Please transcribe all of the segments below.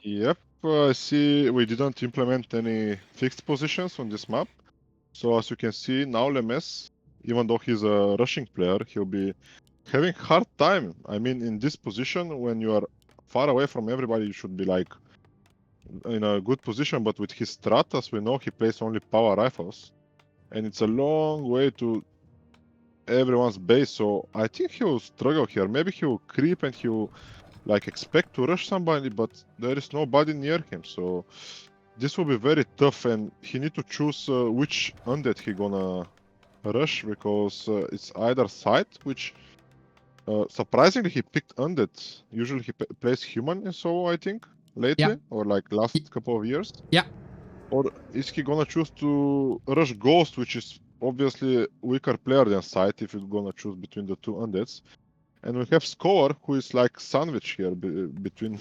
Yep, I see we didn't implement any fixed positions on this map. So as you can see now, Lemes, even though he's a rushing player, he'll be having hard time. I mean, in this position, when you are far away from everybody, you should be like in a good position. But with his strat, as we know, he plays only power rifles, and it's a long way to everyone's base. So I think he will struggle here. Maybe he will creep and he will like expect to rush somebody, but there is nobody near him. So this will be very tough, and he need to choose which undead he gonna rush, because it's either side, which surprisingly he picked undead. Usually he plays human in solo, I think, lately, or like last couple of years. Yeah. Or is he gonna choose to rush ghost, which is obviously weaker player than side if you're gonna choose between the two undeads. And we have Score, who is like sandwich here between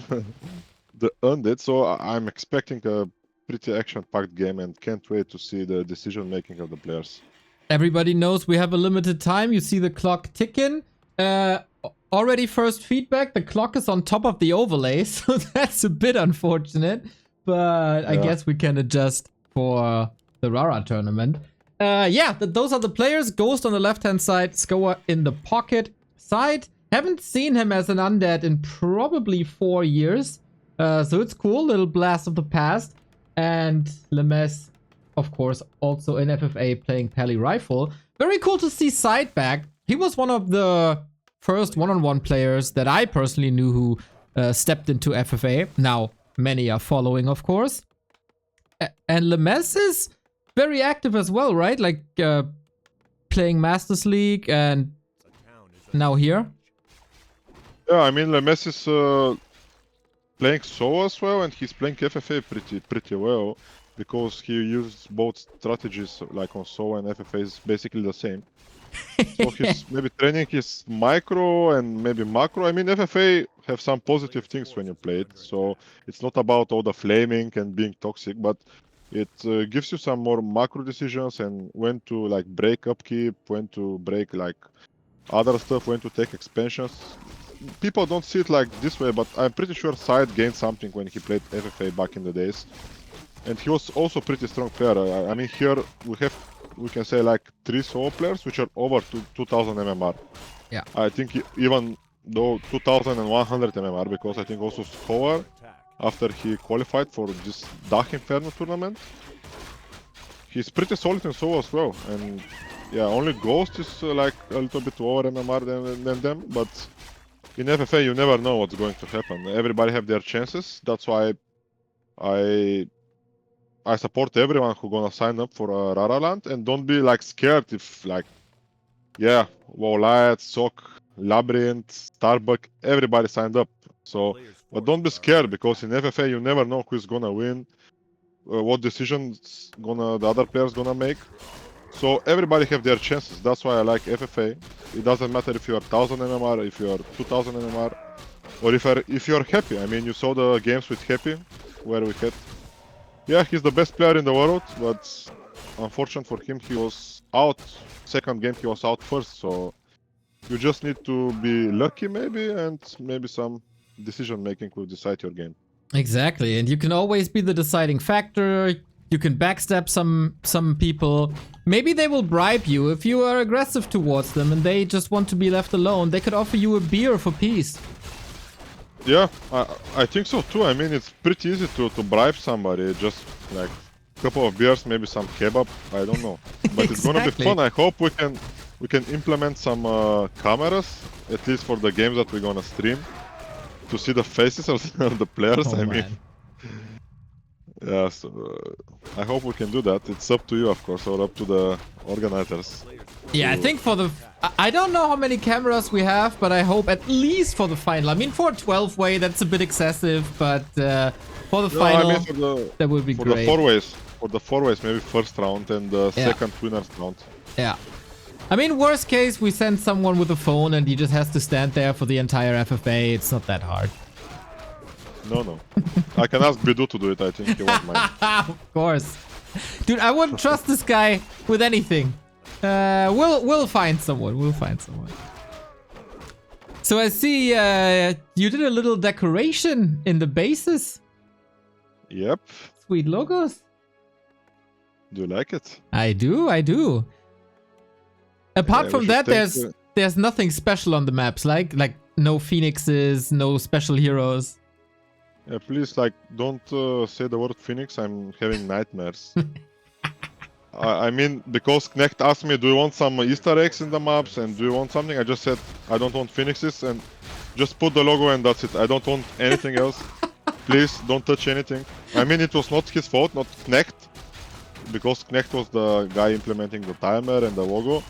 the undead. So I'm expecting a pretty action-packed game and can't wait to see the decision-making of the players. Everybody knows we have a limited time. You see the clock ticking. Already first feedback. The clock is on top of the overlay, so that's a bit unfortunate. But I guess we can adjust for the Rara tournament. Those are the players. Ghost on the left-hand side. Skoa in the pocket side. Haven't seen him as an undead in probably 4 years. So it's cool. Little blast of the past. And Lemes, of course, also in FFA playing Pally Rifle. Very cool to see side back. He was one of the first one-on-one players that I personally knew who stepped into FFA. Now, many are following, of course. And Lemes is very active as well, right? Like playing Masters League and now here. Yeah, I mean, Lemes is playing solo as well, and he's playing FFA pretty well, because he uses both strategies, like on solo and FFA is basically the same. So he's maybe training his micro and maybe macro. I mean, FFA have some positive things when you play it, so it's not about all the flaming and being toxic, but it gives you some more macro decisions and when to like break upkeep, when to break like other stuff, when to take expansions. People don't see it like this way, but I'm pretty sure Side gained something when he played FFA back in the days. And he was also pretty strong player. I mean, here we can say like 3 solo players which are over 2000 MMR. Yeah. I think even though 2100 MMR, because I think also Skoar, after he qualified for this Dach Inferno tournament, he's pretty solid in solo as well. And yeah, only Ghost is like a little bit lower MMR than them, but in FFA you never know what's going to happen. Everybody have their chances. That's why I support everyone who gonna sign up for Rara Land, and don't be like scared if like, yeah, Wowlight, Sok, Labyrinth, Starbuck, everybody signed up. So, but don't be scared, because in FFA you never know who's gonna win, what decisions the other players gonna make. So everybody have their chances. That's why I like FFA. It doesn't matter if you are 1000 MMR, if you are 2000 MMR, or if you are Happy. I mean, you saw the games with Happy, where we had. Yeah, he's the best player in the world, but unfortunate for him, he was out. Second game, he was out first, so you just need to be lucky maybe, and maybe some decision making will decide your game. Exactly, and you can always be the deciding factor. You can backstab some people. Maybe they will bribe you if you are aggressive towards them and they just want to be left alone. They could offer you a beer for peace. Yeah, I think so too. I mean, it's pretty easy to bribe somebody. Just like a couple of beers, maybe some kebab. I don't know, but it's gonna be fun. I hope we can implement some cameras, at least for the games that we're gonna stream, to see the faces of the players. Oh, I mean, yeah. So I hope we can do that. It's up to you, of course, or up to the organizers. Yeah, I think for the... I don't know how many cameras we have, but I hope at least for the final. I mean, for a 12-way, that's a bit excessive, but for the final, I mean, that would be great. For the 4-ways, maybe first round and the second winners round. Yeah. I mean, worst case, we send someone with a phone and he just has to stand there for the entire FFA. It's not that hard. No. I can ask Bidu to do it, I think he won't mind. Of course. Dude, I wouldn't trust this guy with anything. We'll find someone. So I see you did a little decoration in the bases. Yep. Sweet logos. Do you like it? I do. Apart Yeah, from that, there's nothing special on the maps, like no phoenixes, no special heroes. Yeah, please, like, don't say the word Phoenix. I'm having nightmares. I mean, because Knecht asked me, do you want some Easter eggs in the maps and do you want something? I just said, I don't want Phoenixes and just put the logo and that's it. I don't want anything else. Please, don't touch anything. I mean, it was not his fault, not Knecht. Because Knecht was the guy implementing the timer and the logo.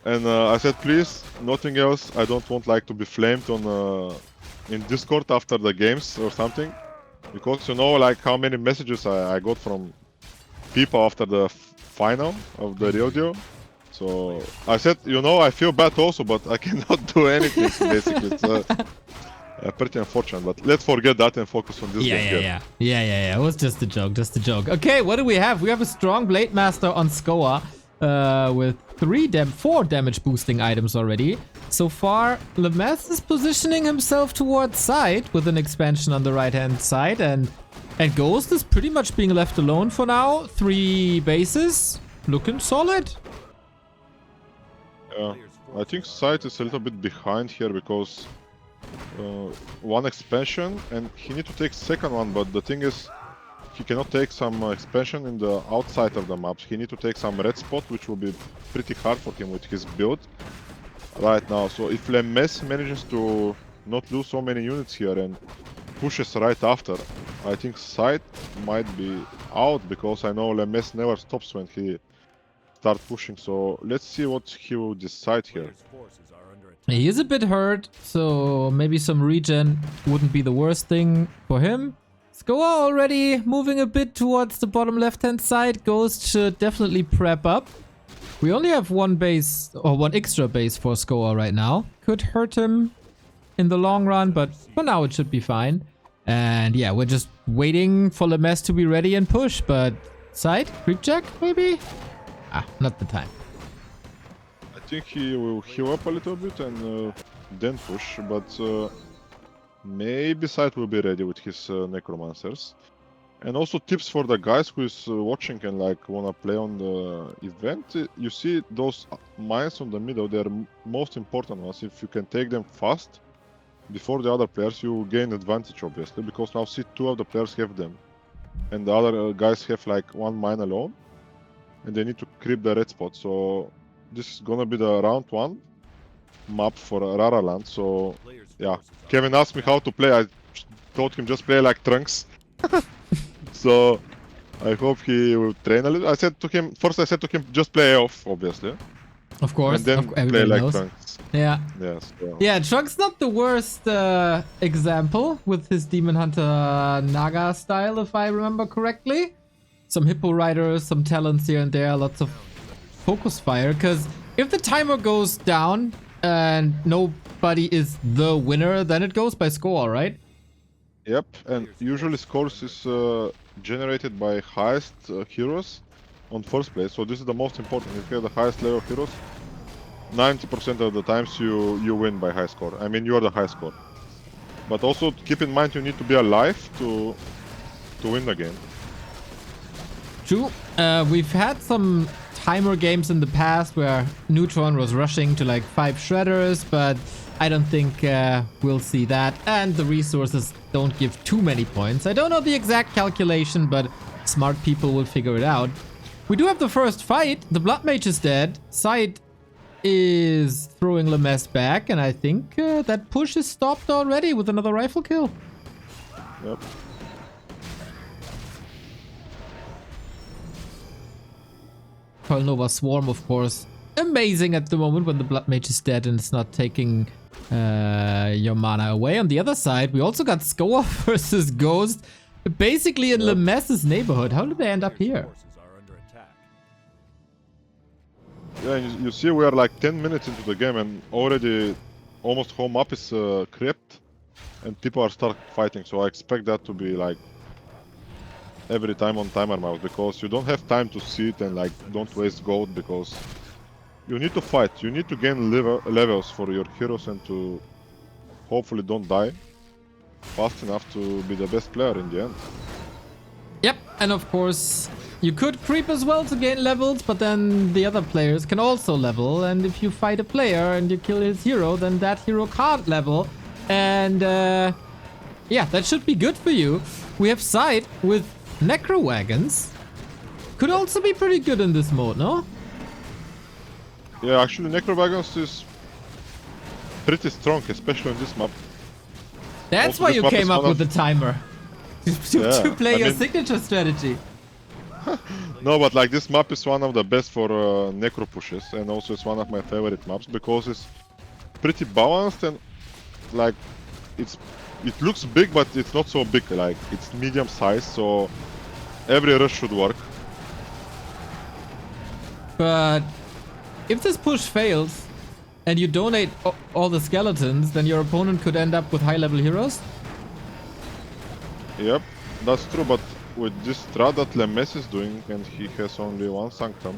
And I said, please, nothing else. I don't want like to be flamed on in Discord after the games or something. Because you know like how many messages I got from people after the final of the Rio. So I said, you know, I feel bad also, but I cannot do anything basically. It's pretty unfortunate, but let's forget that and focus on this game. Yeah. It was just a joke. Okay, what do we have? We have a strong Blade Master on Skoa with 4 damage boosting items already. So far, Lemess is positioning himself towards side with an expansion on the right-hand side, and Ghost is pretty much being left alone for now. 3 bases, looking solid. Yeah, I think side is a little bit behind here because 1 expansion and he need to take second one, but the thing is he cannot take some expansion in the outside of the maps. He need to take some red spot, which will be pretty hard for him with his build right now. So if Lemess manages to not lose so many units here and pushes right after, I think side might be out, because I know Lemess never stops when he starts pushing. So let's see what he will decide here. He is a bit hurt, so maybe some regen wouldn't be the worst thing for him. Skoa already moving a bit towards the bottom left-hand side. Ghost should definitely prep up. We only have 1 base, or 1 extra base for Skoa right now. Could hurt him in the long run, but for now it should be fine. And yeah, we're just waiting for Lemess to be ready and push, but side, creep check, maybe? Not the time. I think he will heal up a little bit and then push, but maybe side will be ready with his necromancers. And also tips for the guys who is watching and like wanna play on the event. You see those mines on the middle, they're most important ones. If you can take them fast before the other players, you gain advantage obviously, because now see 2 of the players have them and the other guys have like 1 mine alone and they need to creep the red spot. So this is gonna be the round 1 map for Rara Land. So yeah, Kevin asked me how to play. I told him just play like Trunks. So I hope he will train a little. I said to him just play off, obviously. Of course, and then play like Trunks. Yeah. Yes. Yeah, Trunks not the worst example with his Demon Hunter Naga style, if I remember correctly. Some Hippo Riders, some talents here and there, lots of focus fire. Because if the timer goes down and nobody is the winner, then it goes by score, right? Yep, and usually scores is generated by highest heroes on first place. So this is the most important. If you have the highest level heroes, 90% of the times you win by high score. I mean, you are the high score. But also keep in mind you need to be alive to win the game. True. We've had some timer games in the past where Neutron was rushing to like 5 shredders, but I don't think we'll see that. And the resources don't give too many points. I don't know the exact calculation, but smart people will figure it out. We do have the first fight. The Blood Mage is dead. Side is throwing Lemess back, and I think that push is stopped already with another rifle kill. Yep. Nova Swarm, of course, amazing at the moment when the Blood Mage is dead and it's not taking your mana away. On the other side, we also got Skoa versus Ghost, basically in Lemess's neighborhood. How did they end up here? Yeah, you see we are like 10 minutes into the game and already almost home up is crept and people are start fighting. So I expect that to be like every time on timer mouse, because you don't have time to sit and like don't waste gold, because you need to fight. You need to gain levels for your heroes and to hopefully don't die fast enough to be the best player in the end. Yep, and of course, you could creep as well to gain levels, but then the other players can also level. And if you fight a player and you kill his hero, then that hero can't level. And yeah, that should be good for you. We have Side with Necro Wagons. Could also be pretty good in this mode, no? Yeah, actually Necro Wagons is pretty strong, especially on this map. That's Also, why this you map came is up one with the of- timer. To Yeah, play I your mean- signature strategy. No, but like this map is one of the best for necro pushes, and also it's one of my favorite maps because it's pretty balanced and like it looks big, but it's not so big. Like it's medium size, so every rush should work. But if this push fails and you donate all the skeletons, then your opponent could end up with high-level heroes. Yep, that's true. But with this strat that Lemes is doing, and he has only one Sanctum,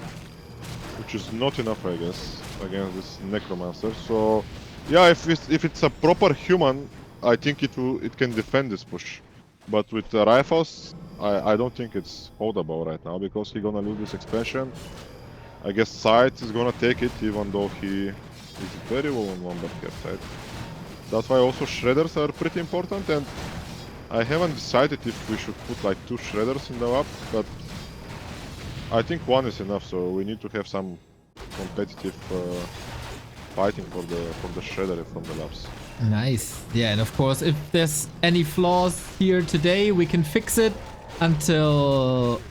which is not enough, I guess, against this Necromancer. So yeah, if it's a proper human, I think it can defend this push. But with the rifles, I don't think it's holdable right now because he's gonna lose this expansion. I guess Side is gonna take it, even though he is very well on number here side. That's why also shredders are pretty important, and I haven't decided if we should put like 2 shredders in the map, but I think 1 is enough. So we need to have some competitive fighting for the shredder from the labs. Nice. Yeah, and of course, if there's any flaws here today, we can fix it until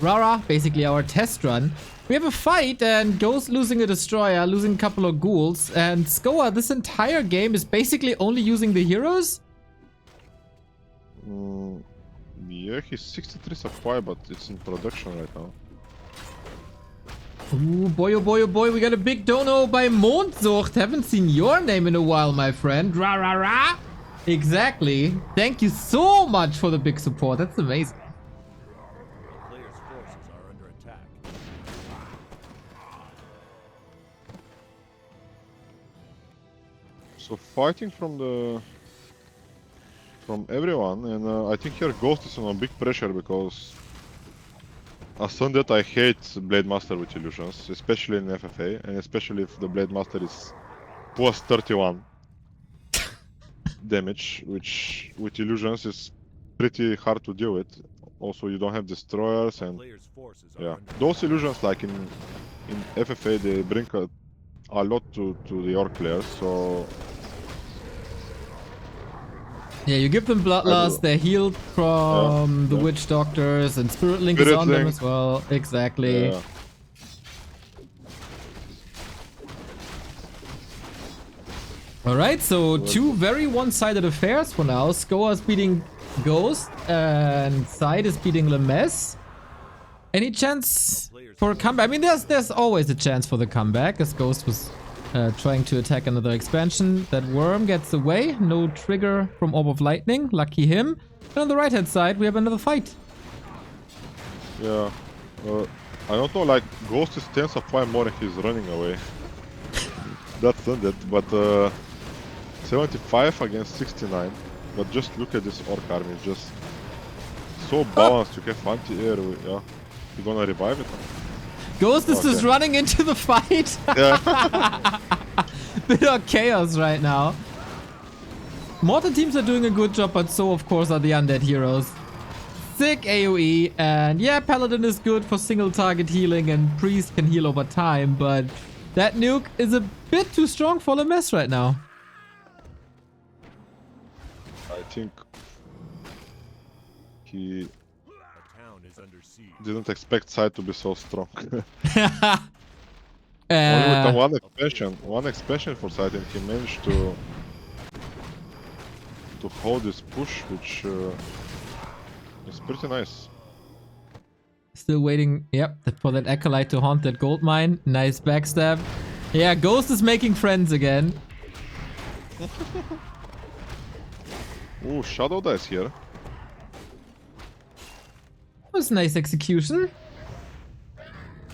Rara, basically our test run. We have a fight and Ghost losing a destroyer, losing a couple of ghouls, and Skoa this entire game is basically only using the heroes? Yeah, he's 63 supply, but it's in production right now. Ooh, boy, oh boy, oh boy, we got a big dono by Mondsucht. Haven't seen your name in a while, my friend. Ra ra ra. Exactly. Thank you so much for the big support. That's amazing. The player's forces are under attack. So fighting from everyone, and I think here Ghost is on big pressure because as on that I hate Blade Master with illusions, especially in FFA, and especially if the Blade Master is plus 31 damage, which with illusions is pretty hard to deal with. Also, you don't have destroyers, and Player's forces are yeah, under those illusions like in FFA they bring a lot to the orc players. So Yeah, you give them Bloodlust, they're healed from the yeah. Witch Doctors, and Spirit Link is Spirit on them Link. as well. Exactly. yeah. Alright, so 2 very one-sided affairs for now. Skoa is beating Ghost, and Side is beating Lemes. Any chance for a comeback? I mean, there's always a chance for the comeback, as Ghost was trying to attack another expansion. That worm gets away. No trigger from Orb of Lightning. Lucky him. And on the right-hand side, we have another fight. Yeah, I don't know, like, Ghost is 10 supply more and he's running away. That's not that, but 75 against 69. But just look at this orc army, it's just so balanced. You have anti-air, yeah. You gonna revive it? Ghost is just Okay. running into the fight. Yeah. Bit of chaos right now. Mortar teams are doing a good job, but so of course are the undead heroes. Sick AoE, and yeah, Paladin is good for single target healing, and Priest can heal over time, but that nuke is a bit too strong for Lemes right now. I think he a town is under siege. didn't expect Side to be so strong. Only with the one expansion for Side, and he managed to hold this push, which is pretty nice. Still waiting, yep, for that Acolyte to haunt that gold mine. Nice backstab. Yeah, Ghost is making friends again. Ooh, Shadow dies here. That was nice execution.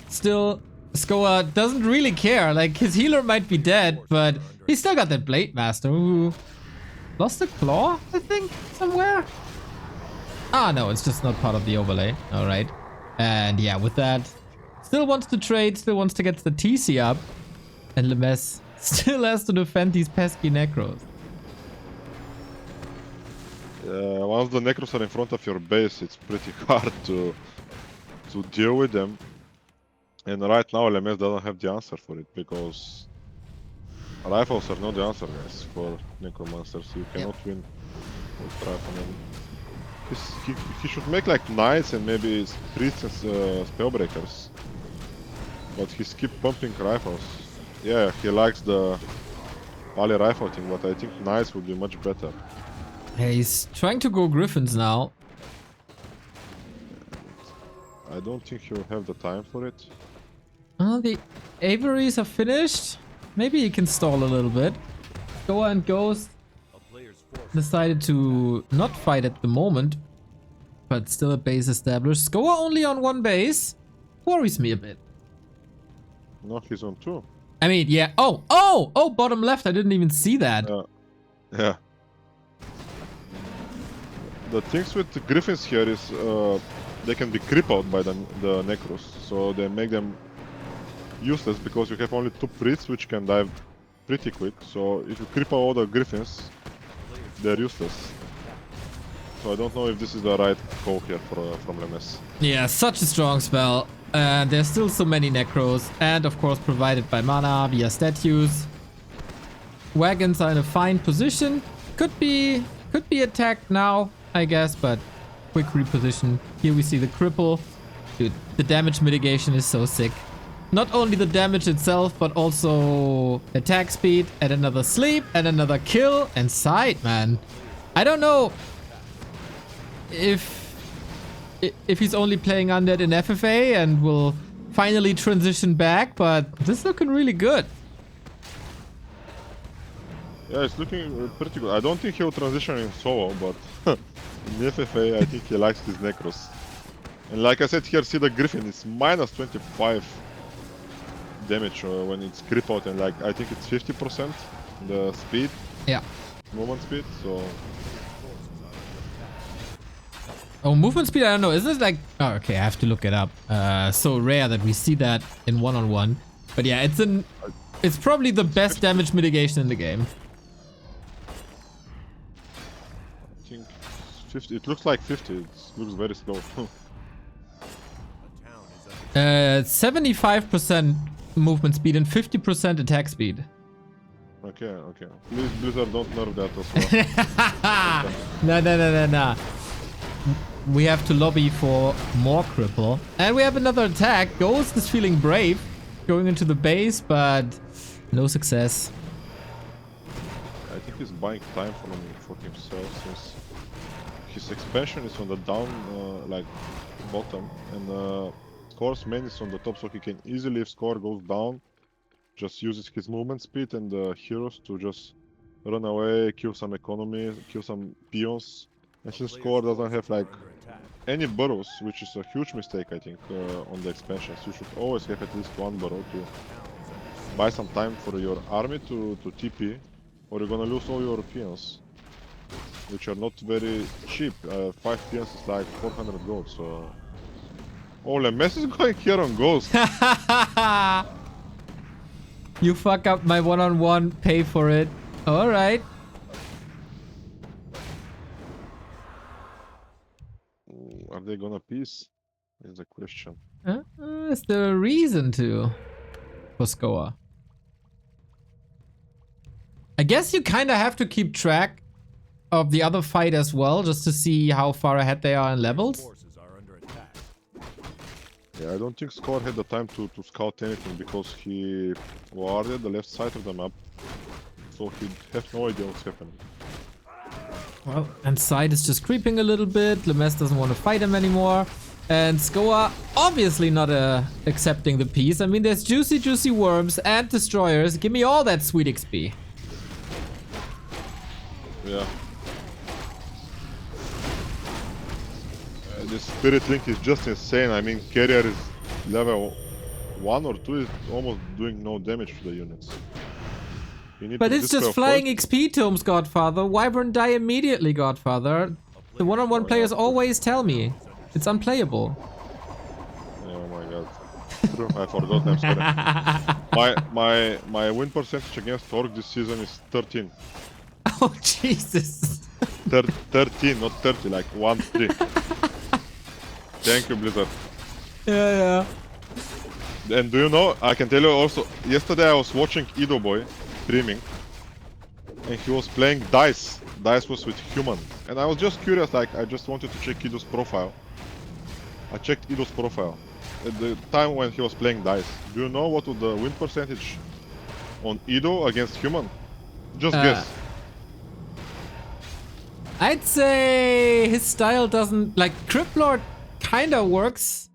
Still, Skoa doesn't really care. Like, his healer might be dead, but he's still got that Blade Master. Ooh. Lost a claw, I think, somewhere? Ah, no, it's just not part of the overlay. All right. And yeah, with that, still wants to trade, still wants to get the TC up. And Lemes still has to defend these pesky Necros. Once the Necros are in front of your base, it's pretty hard to deal with them. And right now, LMS doesn't have the answer for it, because rifles are not the answer, guys, for Necromancers. You cannot win with rifle. He should make like knights and maybe priests and spellbreakers. But he keep pumping rifles. Yeah, he likes the poly rifle thing, but I think knights would be much better. Yeah, he's trying to go Griffins now. I don't think he'll have the time for it. Oh, the Aviaries are finished. Maybe he can stall a little bit. Goa and Ghost decided to not fight at the moment, but still a base established. Goa only on one base. Worries me a bit. No, he's on 2. I mean, yeah. Oh, bottom left. I didn't even see that. Yeah. The things with the Griffins here is they can be creep out by the Necros, so they make them useless because you have only 2 priests which can dive pretty quick. So if you creep out all the Griffins, they're useless. So I don't know if this is the right call here from Lemes. Yeah, such a strong spell. And there's still so many Necros, and of course provided by mana via statues. Wagons are in a fine position. Could be attacked now, I guess, but quick reposition. Here we see the cripple. Dude, the damage mitigation is so sick. Not only the damage itself, but also attack speed, and another sleep, and another kill, and sight, man. I don't know if he's only playing Undead in FFA and will finally transition back, but this is looking really good. Yeah, it's looking pretty good. I don't think he'll transition in solo, but in FFA I think he likes his Necros. And like I said here, see the Griffin, it's minus 25 damage when it's creep out, and like I think it's 50% the speed. Yeah. Movement speed, so... Oh, movement speed, I don't know. Is this like... Oh, okay, I have to look it up. So rare that we see that in one-on-one. But yeah, it's probably the best damage mitigation in the game. I think 50. It looks like 50. It looks very slow. 75% movement speed and 50% attack speed. Okay. Please, Blizzard, don't nerf that as well. No. We have to lobby for more cripple. And we have another attack. Ghost is feeling brave, going into the base, but no success. I think he's buying time for himself, since his expansion is on the down, like bottom, and Score's main is on the top, so he can easily, if Score goes down, just uses his movement speed and the heroes to just run away, kill some economy, kill some peons. And since Score doesn't have like any burrows, which is a huge mistake I think on the expansions, you should always have at least one burrow to buy some time for your army to TP, or you're gonna lose all your peons, which are not very cheap. 5 peons is like 400 gold, so... Oh, Lemes is going here on Ghost. You fuck up my one-on-one, pay for it. Alright. Are they gonna peace? Is the question. Is there a reason to? For Scoa. I guess you kind of have to keep track of the other fight as well, just to see how far ahead they are in levels. Yeah, I don't think Score had the time to scout anything, because he warded the left side of the map, so he has no idea what's happening. Well, and Side is just creeping a little bit. Lemes doesn't want to fight him anymore. And Scoa obviously not accepting the peace. I mean, there's juicy worms and destroyers. Give me all that sweet XP. Yeah. This Spirit Link is just insane. I mean, Carrier is level 1 or 2 is almost doing no damage to the units. But it's just flying XP tomes, Godfather. Wyvern die immediately, Godfather. The one-on-one players always tell me it's unplayable. Oh my god. True, I forgot, I'm sorry. My win percentage against Orc this season is 13. Oh, Jesus. 13, not 30, like 1-3. Thank you, Blizzard. Yeah. And do you know, I can tell you also, yesterday I was watching Edo Boy streaming, and he was playing Dice. Dice was with human. And I was just curious, like, I just wanted to check Edo's profile. I checked Edo's profile at the time when he was playing Dice. Do you know what was the win percentage on Edo against human? Just guess. I'd say his style doesn't... Like, Crypt Lord kinda works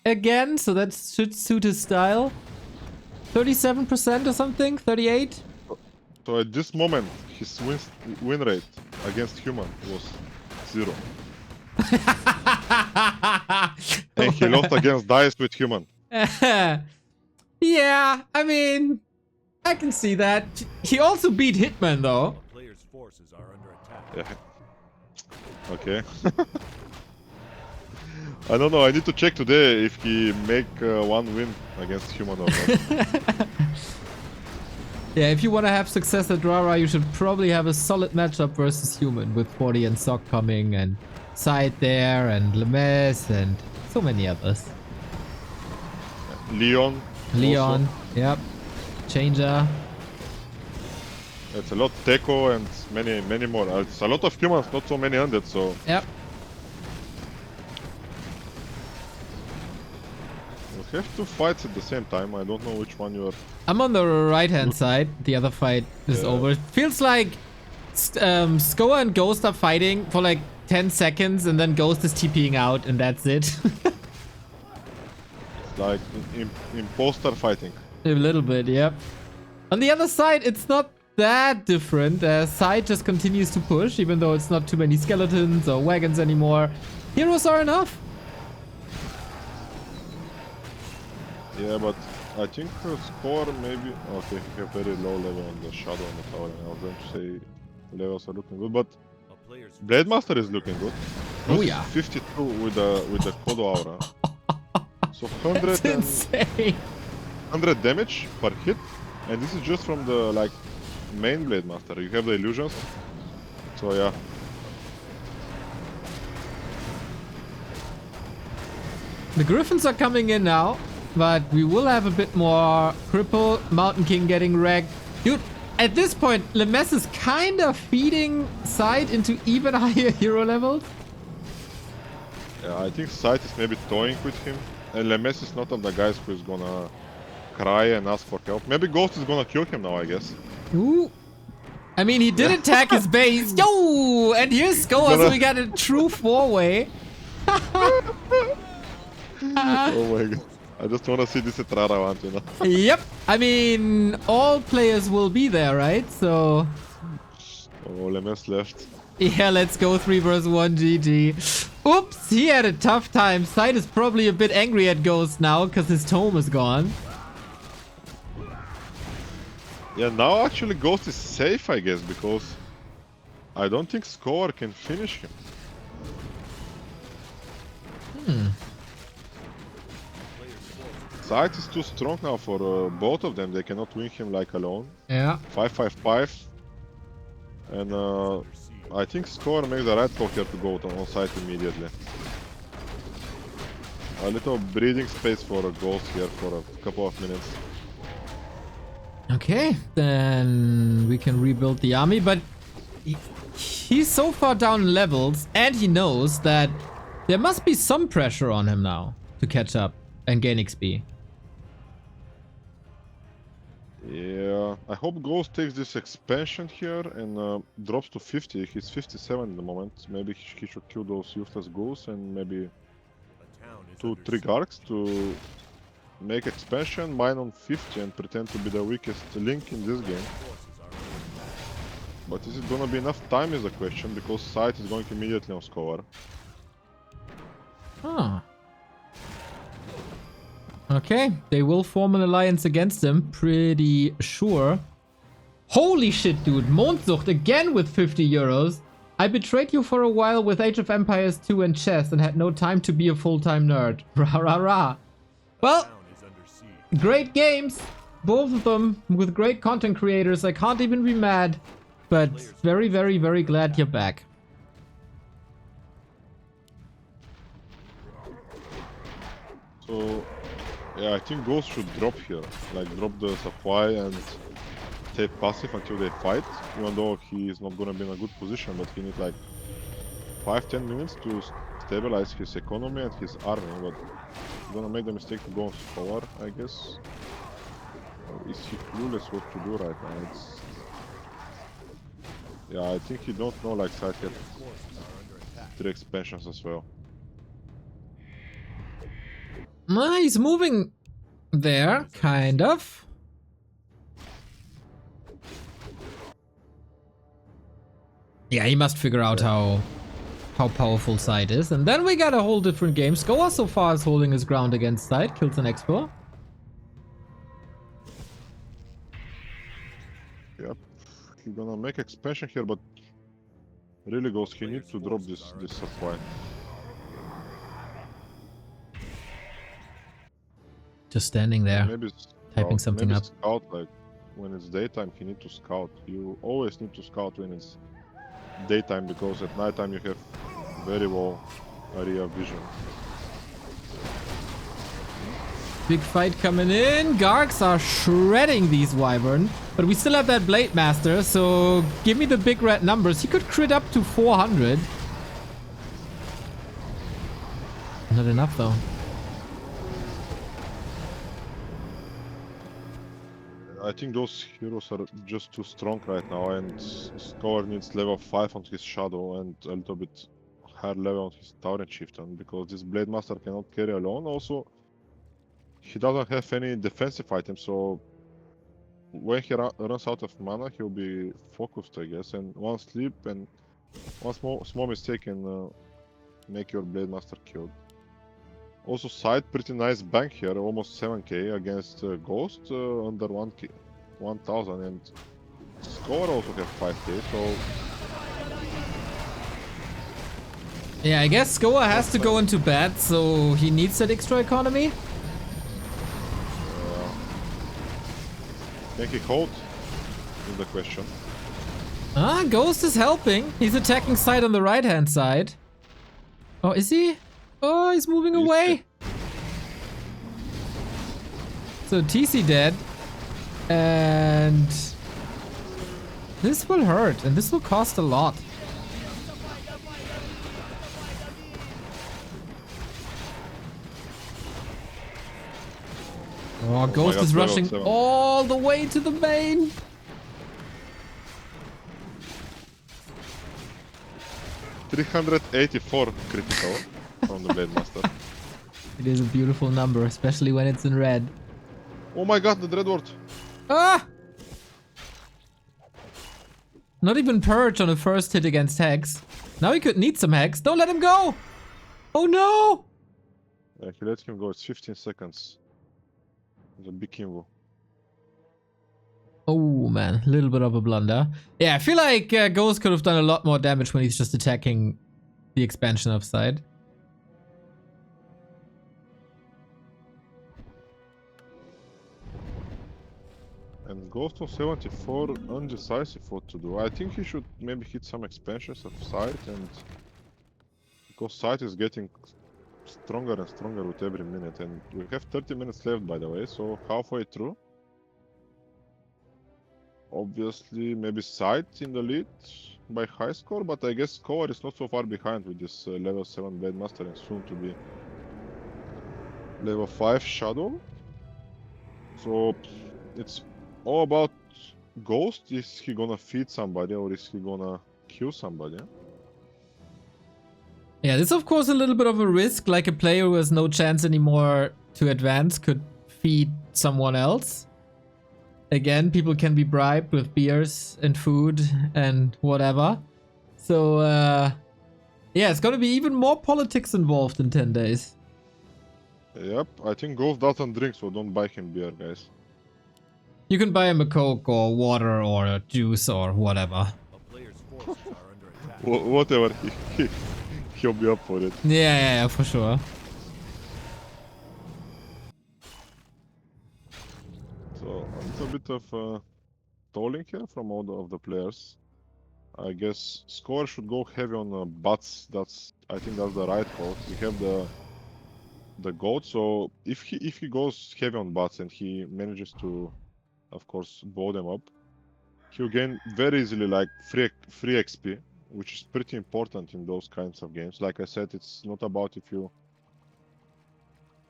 again, so that should suit his style. 37% or something? 38? So at this moment, his win rate against human was 0. And he lost against Dice with human. Yeah, I mean, I can see that. He also beat Hitman, though. A player's forces are under attack. Yeah. Okay. I don't know, I need to check today if he make one win against human or not. Yeah, if you want to have success at Rara, you should probably have a solid matchup versus human with 40 and Sock coming and Side there and Lemes and so many others. Leon. Leon, yep. Changer. It's a lot Teco and many more. It's a lot of humans, not so many undead, so... Yep. We have two fights at the same time, I don't know which one you are... I'm on the right-hand side. The other fight is over. Feels like Skoa and Ghost are fighting for like 10 seconds and then Ghost is TPing out and that's it. Like imposter fighting. A little bit, yep. On the other side, it's not that different. Side just continues to push, even though it's not too many skeletons or wagons anymore. Heroes are enough. Yeah, but I think score maybe... Okay, you have very low level on the shadow on the tower, and I was going to say levels are looking good, but A player's Blade Master is looking good. Oh yeah. 52 with the Kodo aura. So 100 That's insane. 100 damage per hit, and this is just from the like main Blade Master. You have the illusions, so yeah. The Griffins are coming in now, but we will have a bit more cripple. Mountain King getting wrecked. Dude, at this point, Lemes is kind of feeding Side into even higher hero levels. Yeah, I think Sight is maybe toying with him, and Lemes is not of the guys who is gonna cry and ask for help. Maybe Ghost is gonna kill him now, I guess. Ooh. I mean, he did attack his base. Yo! And here's Skoa, so we got a true four-way. Oh my god. I just wanna see this at Rara once, you know. Yep. I mean, all players will be there, right? So... Oh, Lemes left. Yeah, let's go 3 versus 1 GG. Oops, he had a tough time. Side is probably a bit angry at Ghost now because his tome is gone. Yeah, now actually Ghost is safe, I guess, because I don't think Score can finish him. Sight is too strong now for both of them. They cannot win him like alone. Yeah. 5-5-5. And I think Score makes the right call here to go on site immediately. A little breathing space for a Ghost here for a couple of minutes. Okay, then we can rebuild the army, but he's so far down in levels and he knows that there must be some pressure on him now to catch up and gain XP. Yeah, I hope Ghost takes this expansion here and drops to 50. He's 57 at the moment. Maybe he should kill those useless ghouls and maybe a town is 2-3 Gargs to make expansion, mine on 50 and pretend to be the weakest link in this game. But is it gonna be enough time is the question, because Sight is going immediately on Score. Huh. Okay, they will form an alliance against him, pretty sure. Holy shit, dude. Mondsucht again with 50 euros. I betrayed you for a while with Age of Empires 2 and chess and had no time to be a full-time nerd. Rah rah rah. Well, Town is under siege. great games. Both of them with great content creators. I can't even be mad. But very, very, very glad you're back. So, yeah, I think Ghost should drop here. Like, drop the supply and take passive until they fight. Even though he is not gonna be in a good position, but he needs like 5-10 minutes to stabilize his economy and his army. But he's gonna make the mistake to go on Scholar, I guess. Or is he clueless what to do right now? Yeah, I think he don't know like side has Forces are under attack. 3 expansions as well. He's moving there, kind of. Yeah, he must figure out how powerful Side is. And then we got a whole different game. Skoa so far is holding his ground against Side, kills an Expo. Yep, he's gonna make expansion here, but really Ghost, he needs to drop this supply. Just standing there, Maybe typing scout, something maybe up. Scout, like when it's daytime, he need to scout. You always need to scout when it's daytime because at nighttime you have very low area vision. Big fight coming in. Gargs are shredding these Wyvern. But we still have that Blade Master, so give me the big red numbers. He could crit up to 400. Not enough though. I think those heroes are just too strong right now, and Scholar needs level 5 on his Shadow and a little bit higher level on his Tauren Chieftain because this Blade Master cannot carry alone. Also, he doesn't have any defensive items, so when he runs out of mana, he'll be focused, I guess. And one sleep and one small mistake can make your Blade Master killed. Also, Side pretty nice bank here, almost 7k against Ghost under 1000, and Score also have 5k, so Yeah, I guess Skoa has to go into bed, so he needs that extra economy. can he hold is the question. Ghost is helping. He's attacking Side on the right-hand side. Oh, is he? Oh, he's moving He's away. So TC dead. And this will hurt, and this will cost a lot. Oh, Ghost God, is level rushing 7. all the way to the main. $384 critical from the Blade Master. It is a beautiful number, especially when it's in red. Oh my god, the Dreadwort! Ah! Not even Purge on the first hit against Hex. Now he could need some Hex. Don't let him go! Oh no! Yeah, he lets him go, it's 15 seconds. It's a big invo. Oh man, a little bit of a blunder. Yeah, I feel like Ghost could have done a lot more damage when he's just attacking the expansion of Side. And Ghost on 74, undecisive what to do. I think he should maybe hit some expansions of Sight, and because Sight is getting stronger and stronger with every minute, and we have 30 minutes left by the way, so halfway through. Obviously maybe Sight in the lead by high score, but I guess Core is not so far behind with this level 7 Blade Master and soon to be level 5 Shadow. So it's all about Ghost. Is he gonna feed somebody or is he gonna kill somebody? Yeah, this is of course a little bit of a risk, like a player who has no chance anymore to advance could feed someone else. Again, people can be bribed with beers and food and whatever. So, yeah, it's gonna be even more politics involved in 10 days. Yep, I think Ghost doesn't drink, so don't buy him beer, guys. You can buy him a Coke or water or a juice or whatever. A player's forces are under attack. Whatever, he'll be up for it. Yeah, for sure. So a little bit of stalling here from all of the players. I guess score should go heavy on bots. I think that's the right call. We have the goat, so if he goes heavy on bots and he manages to, of course, bow them up, he'll gain very easily like free XP, which is pretty important in those kinds of games. Like I said, it's not about if you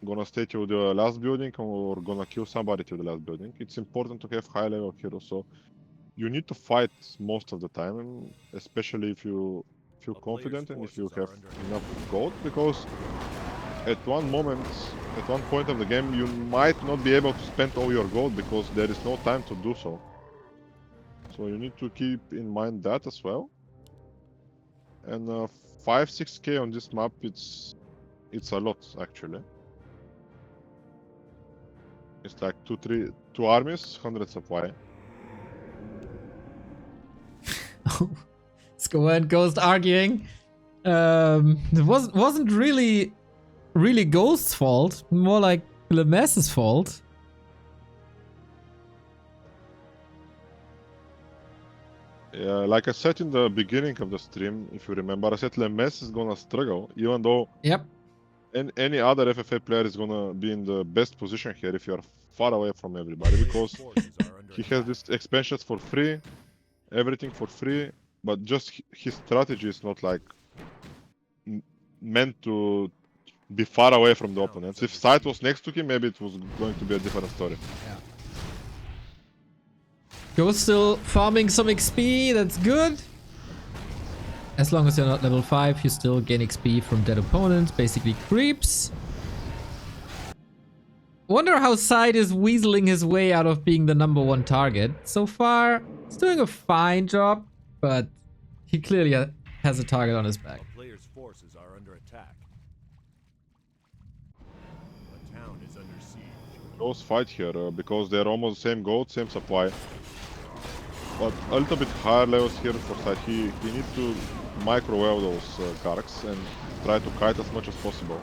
gonna stay till the last building or gonna kill somebody till the last building. It's important to have high level heroes, so you need to fight most of the time, especially if you feel confident and if you have enough gold, because at one point of the game, you might not be able to spend all your gold because there is no time to do so. So you need to keep in mind that as well. And 5-6k on this map, it's a lot actually. It's like two armies, 100 supply. Score and Ghost arguing. It wasn't really Ghost's fault, more like Lemess's fault. Yeah, like I said in the beginning of the stream, if you remember, I said Lemess is gonna struggle, even though any other FFA player is gonna be in the best position here if you're far away from everybody, because he has these expansions for free, everything for free, but just his strategy is not like meant to be far away from the opponents. If Sight was next to him, maybe it was going to be a different story. Yeah. Ghost still farming some XP, that's good. As long as you're not level 5, you still gain XP from dead opponents, basically creeps. Wonder how Sight is weaseling his way out of being the #1 target. So far, he's doing a fine job, but he clearly has a target on his back. A player's forces are under attack. A town is under siege. Those fight here because they're almost the same gold, same supply. But a little bit higher levels here for Sight. He needs to microwave those Karks and try to kite as much as possible.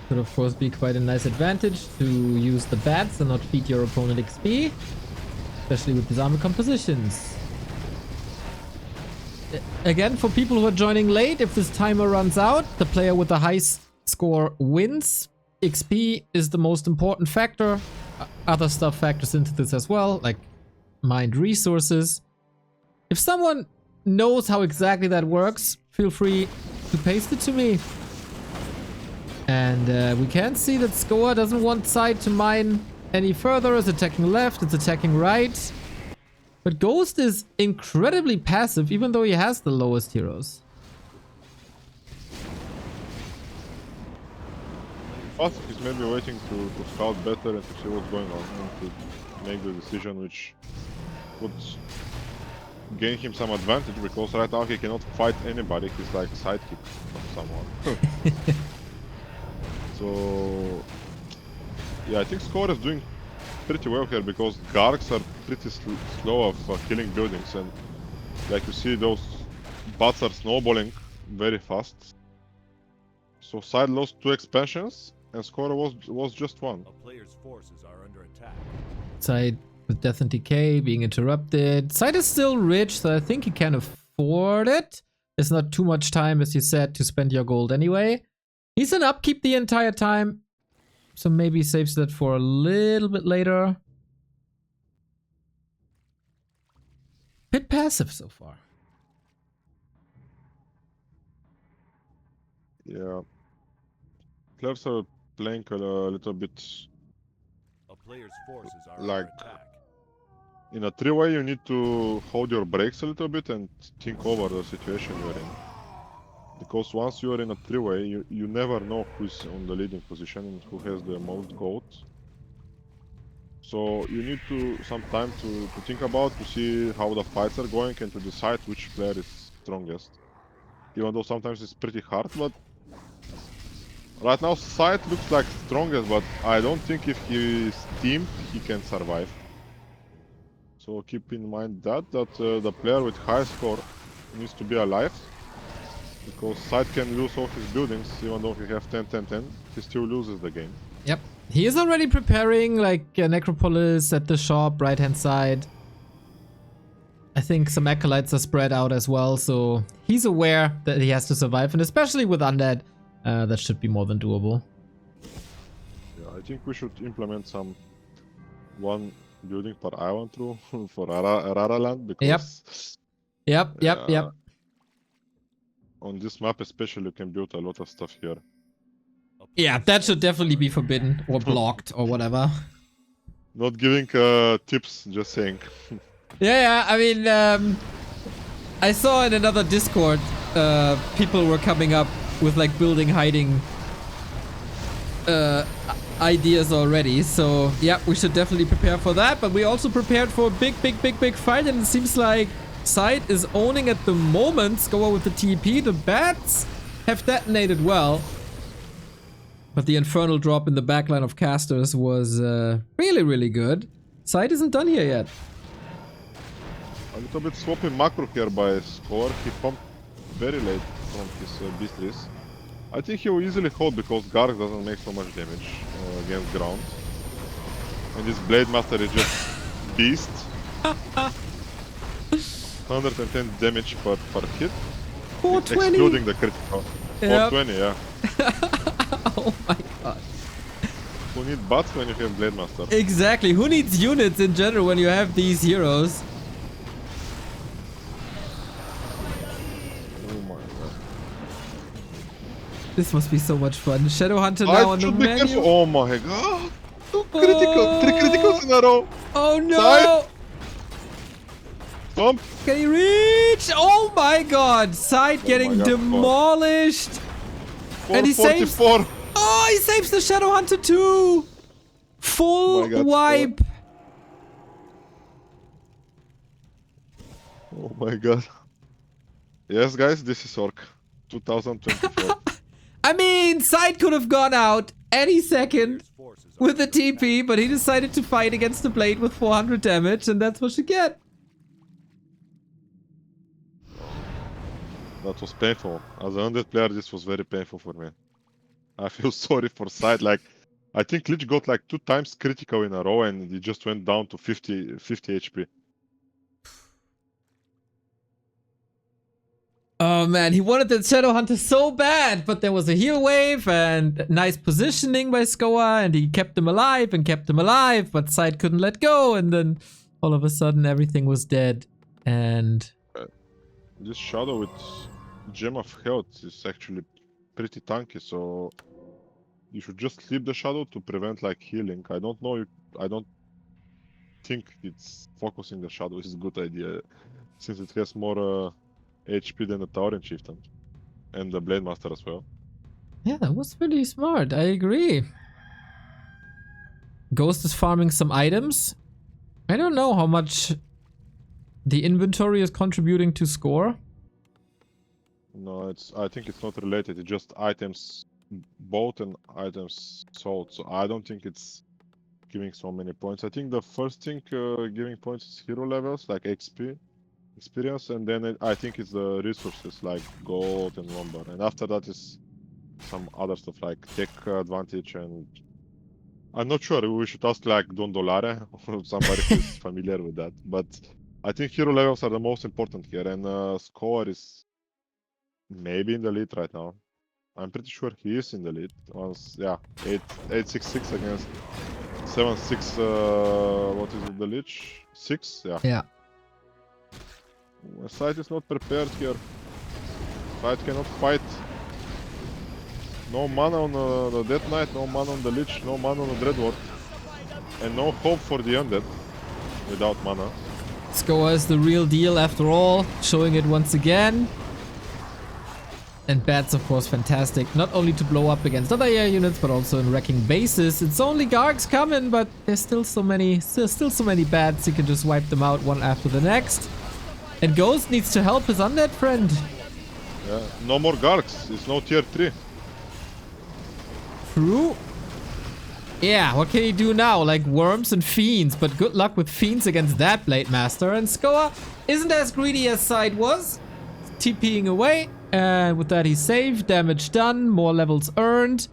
Could of course be quite a nice advantage to use the bats and not feed your opponent XP, especially with these armor compositions. Again, for people who are joining late, if this timer runs out, the player with the highest score wins. XP is the most important factor. Other stuff factors into this as well, like mined resources. If someone knows how exactly that works, feel free to paste it to me. And we can see that Scoa doesn't want Sight to mine any further. It's attacking left, it's attacking right. But Ghost is incredibly passive, even though he has the lowest heroes. Passive is maybe waiting to scout better and to see what's going on and to make the decision which would gain him some advantage, because right now he cannot fight anybody. He's like sidekick of someone. So yeah, I think Score is doing pretty well here because Gargs are pretty slow of killing buildings, and like you see, those bots are snowballing very fast. So Side lost 2 expansions and Score was just 1. A player's forces are under attack. Side with Death and Decay being interrupted. Side is still rich, so I think he can afford it. There's not too much time, as you said, to spend your gold anyway. He's in upkeep the entire time, so maybe saves that for a little bit later. Bit passive so far. Yeah. Players are playing a little bit A player's forces are like under attack. in a 3-way. You need to hold your brakes a little bit and think over the situation you're in. Because once you are in a 3-way, you never know who's on the leading position and who has the most gold. So you need some time to think about, to see how the fights are going and to decide which player is strongest. Even though sometimes it's pretty hard, but right now Sight looks like strongest, but I don't think if he is teamed, he can survive. So keep in mind that the player with high score needs to be alive. Because Side can lose all his buildings, even though he have 10-10-10, he still loses the game. Yep. He is already preparing like a Necropolis at the shop, right hand side. I think some Acolytes are spread out as well, so he's aware that he has to survive, and especially with Undead, that should be more than doable. Yeah, I think we should implement some one building per island through for Raraland, because Yep. on this map especially you can build a lot of stuff here. Yeah, that should definitely be forbidden or blocked or whatever. Not giving tips, just saying. Yeah, I mean, I saw in another Discord, people were coming up with like building hiding ideas already. So yeah, we should definitely prepare for that. But we also prepared for a big fight, and it seems like Side is owning at the moment. Skoa with the TP. The bats have detonated well. But the Infernal drop in the backline of casters was really good. Side isn't done here yet. A little bit sloppy macro here by Score. He pumped very late from his B3s. I think he will easily hold because Garg doesn't make so much damage against ground. And this Blade Master is just beast. 110 damage per hit. 420! Excluding the critical. Yep. 420, yeah. Oh my god. Who need bots when you have Blade Master? Exactly. Who needs units in general when you have these heroes? Oh my god. This must be so much fun. Shadowhunter now on the should be menu. careful. Oh my god. 2 critical. 3 criticals in a row. Oh no! Side. Thump. Can he reach? Oh my god! Side getting god, demolished. And he saves. 444. Oh, he saves the Shadowhunter too. Full Oh my god, wipe. Oh my god. Yes, guys, this is Orc 2024. I mean, Side could have gone out any second with the TP, but he decided to fight against the blade with 400 damage, and that's what you get. That was painful. As an undead player, this was very painful for me. I feel sorry for Side. Like, I think Lich got like 2 times critical in a row, and he just went down to 50 HP. Oh man, he wanted the Shadowhunter so bad, but there was a heal wave and nice positioning by Skoa, and he kept him alive and kept him alive, but Side couldn't let go, and then all of a sudden everything was dead. And This Shadow with Gem of Health is actually pretty tanky, so you should just sleep the Shadow to prevent like healing. I don't know, I don't think it's focusing the Shadow is a good idea, since it has more HP than the Tauren Chieftain. And the Blade Master as well. yeah, that was really smart, I agree. Ghost is farming some items. I don't know how much the inventory is contributing to score. No, I think it's not related, it's just items bought and items sold. So I don't think it's giving so many points. I think the first thing giving points is hero levels, like XP, experience, and then I think it's the resources like gold and lumber. And after that is some other stuff like tech advantage, and I'm not sure, we should ask like Don Dolare or somebody who's familiar with that. But I think hero levels are the most important here, and score is maybe in the lead right now. I'm pretty sure he is in the lead. Once, yeah, 866 against 76. What is it? The Lich 6? Yeah. Yeah. Side is not prepared here. Side cannot fight. No mana on the Death Knight, no mana on the Lich, no mana on the Dreadwort, and no hope for the Undead without mana. Skoa is the real deal after all, showing it once again. And Bats, of course, fantastic. Not only to blow up against other air units, but also in wrecking bases. It's only Gargs coming, but there's still so many Bats. You can just wipe them out one after the next. And Ghost needs to help his undead friend. Yeah, no more Gargs. It's no tier 3. True. Yeah, what can he do now? Like worms and fiends, but good luck with fiends against that Blade Master. And Skoa isn't as greedy as Side was. TPing away. And with that, he's saved. Damage done. More levels earned.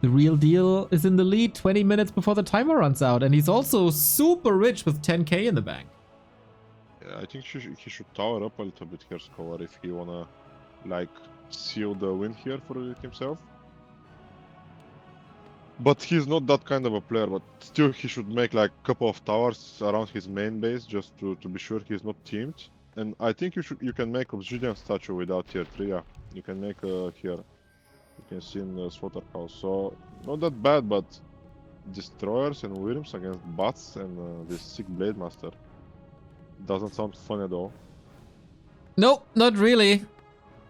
The real deal is in the lead 20 minutes before the timer runs out. And he's also super rich with 10k in the bank. Yeah, I think he should tower up a little bit here, Scorer, if he wanna, like, seal the win here for himself. But he's not that kind of a player, but still he should make like a couple of towers around his main base just to be sure he's not teamed. And I think you can make obsidian statue without tier 3, yeah. You can make here. You can see in the slaughterhouse. So not that bad, but destroyers and worms against bots and this sick blade master doesn't sound fun at all. Nope, not really.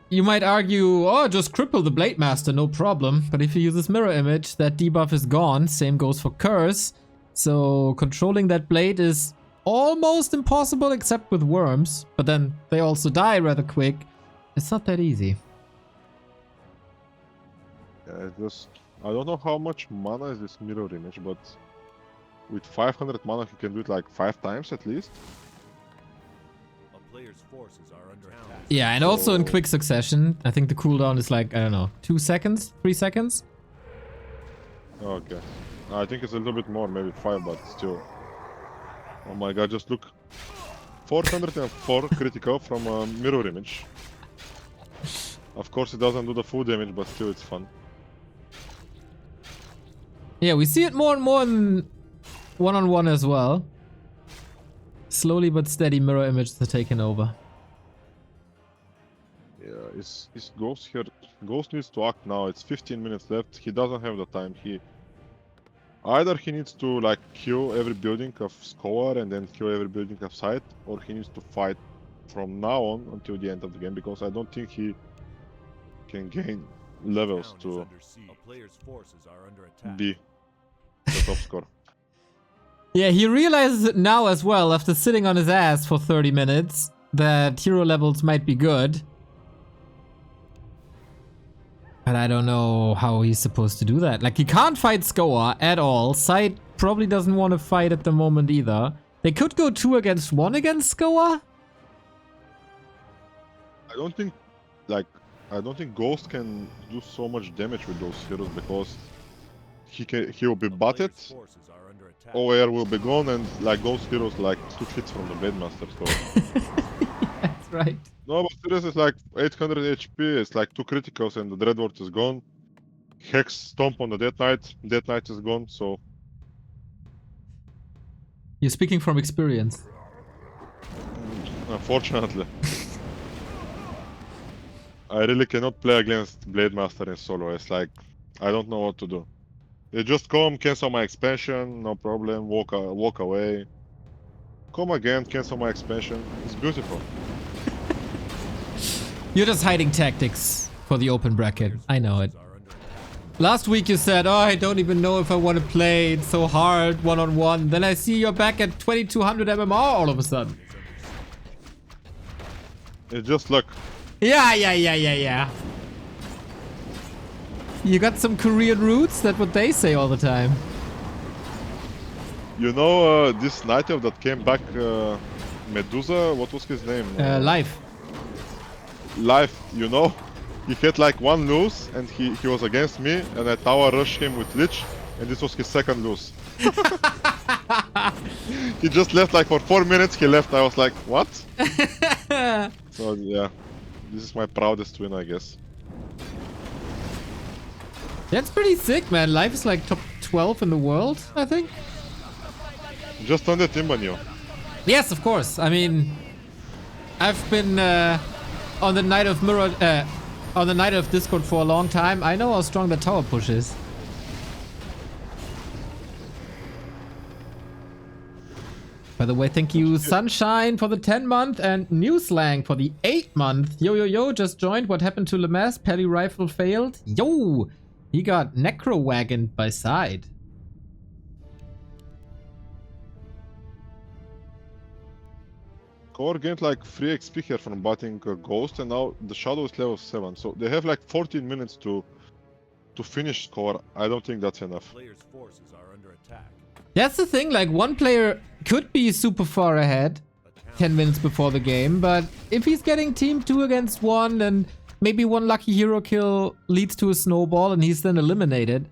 You might argue, oh, just cripple the Blade Master, no problem. But if you use this mirror image, that debuff is gone. Same goes for Curse. So controlling that blade is almost impossible except with worms. But then they also die rather quick. It's not that easy. Yeah, I don't know how much mana is this mirror image, but with 500 mana he can do it like 5 times at least. Players' forces are under attack. Yeah, and also in quick succession. I think the cooldown is like, I don't know, 2 seconds, 3 seconds. Okay. I think it's a little bit more, maybe 5, but still. Oh my god, just look. 404 critical from a mirror image. Of course it doesn't do the full damage, but still it's fun. Yeah, we see it more and more in one-on-one as well. Slowly but steady mirror images are taken over. Yeah, is Ghost here? Ghost needs to act now. It's 15 minutes left. He doesn't have the time. Either he needs to like kill every building of Scour and then kill every building of Sight, or he needs to fight from now on until the end of the game, because I don't think he can gain levels to A player's forces are under attack. be the top scorer. Yeah, he realizes it now as well, after sitting on his ass for 30 minutes, that hero levels might be good. But I don't know how he's supposed to do that. Like, he can't fight Skoa at all. Sight probably doesn't want to fight at the moment either. They could go 2 against 1 against Skoa. I don't think Ghost can do so much damage with those heroes, because he will be butted. OAR will be gone, and like Ghost heroes like 2 hits from the Blade Master, so... That's right. No, but seriously, it's like 800 HP, it's like 2 criticals and the Dreadwort is gone. Hex Stomp on the Death Knight is gone, so... You're speaking from experience. Unfortunately. I really cannot play against Blade Master in solo, it's like... I don't know what to do. They just come, cancel my expansion, no problem, walk away. Come again, cancel my expansion. It's beautiful. You're just hiding tactics for the open bracket. I know it. Last week you said, oh, I don't even know if I want to play. It's so hard, one-on-one. Then I see you're back at 2200 MMR all of a sudden. It's just luck. Yeah. You got some Korean roots? That's what they say all the time. You know this Night Elf that came back, Medusa, what was his name? Life. Life, you know? He had like 1 lose and he was against me and I tower rushed him with Lich and this was his 2nd lose. He just left like for 4 minutes, he left, I was like, what? So yeah, this is my proudest win, I guess. That's pretty sick, man. Life is like top 12 in the world, I think. Just on the Timbanyo. Yes, of course. I mean, I've been on the night of on the night of Discord for a long time. I know how strong the tower push is. By the way, thank you Sunshine for the 10-month and New Slang for the 8-month. Yo, just joined. What happened to Lemas? Peli Rifle failed. Yo, he got Necro Wagoned by Side. Core gained like 3 XP here from butting Ghost and now the Shadow is level 7. So they have like 14 minutes to finish Score. I don't think that's enough. Players' forces are under attack. That's the thing, like one player could be super far ahead 10 minutes before the game, but if he's getting team 2 against 1 and maybe one lucky hero kill leads to a snowball and he's then eliminated,